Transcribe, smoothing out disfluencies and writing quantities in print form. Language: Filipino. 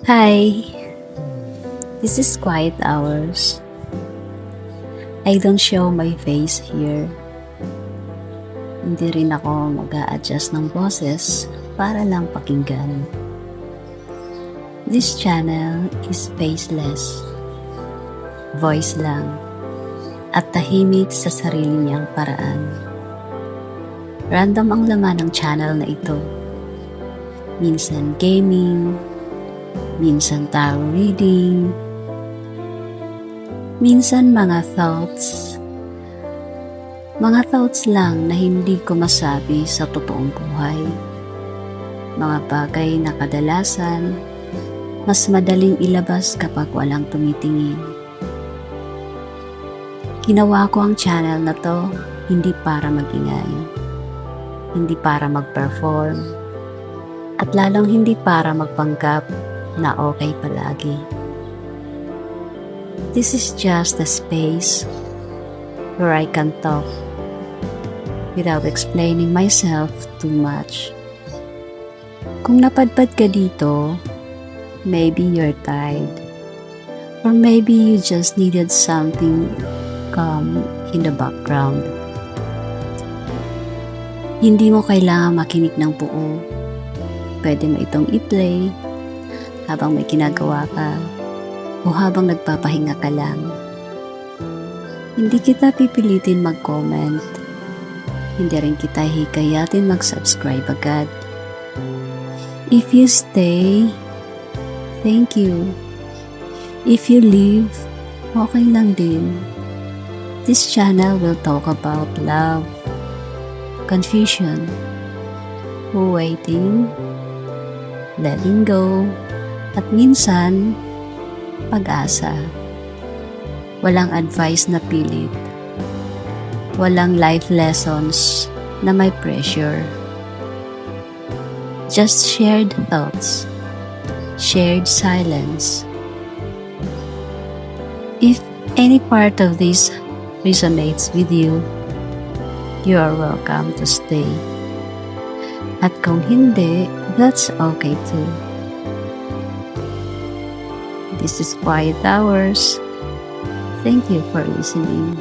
Hi, this is Quiet Hours. I don't show my face here. Hindi rin ako mag-a-adjust ng boses para lang pakinggan. This channel is faceless, voice lang, at tahimik sa sarili niyang paraan. Random ang laman ng channel na ito. Minsan gaming, minsan tarot reading, minsan mga thoughts lang na hindi ko masabi sa totoong buhay. Mga bagay na kadalasan mas madaling ilabas kapag walang tumitingin. Ginawa ko ang channel na to hindi para magingay, hindi para mag-perform, at lalong hindi para magpanggap na okay palagi. This is just a space where I can talk without explaining myself too much. Kung napadpad ka dito, maybe you're tired, or maybe you just needed something calm in the background. Hindi mo kailangan makinig ng buo. Pwede mo itong i-play habang may ginagawa ka o habang nagpapahinga ka lang. Hindi kita pipilitin mag-comment. Hindi rin kita hikayatin mag-subscribe agad. If you stay, thank you. If you leave, okay lang din. This channel will talk about love, confusion, waiting, letting go, at minsan, pag-asa. Walang advice na pilit. Walang life lessons na may pressure. Just shared thoughts. Shared silence. If any part of this resonates with you, you are welcome to stay. At kung hindi, that's okay too. This is Quiet Hours. Thank you for listening.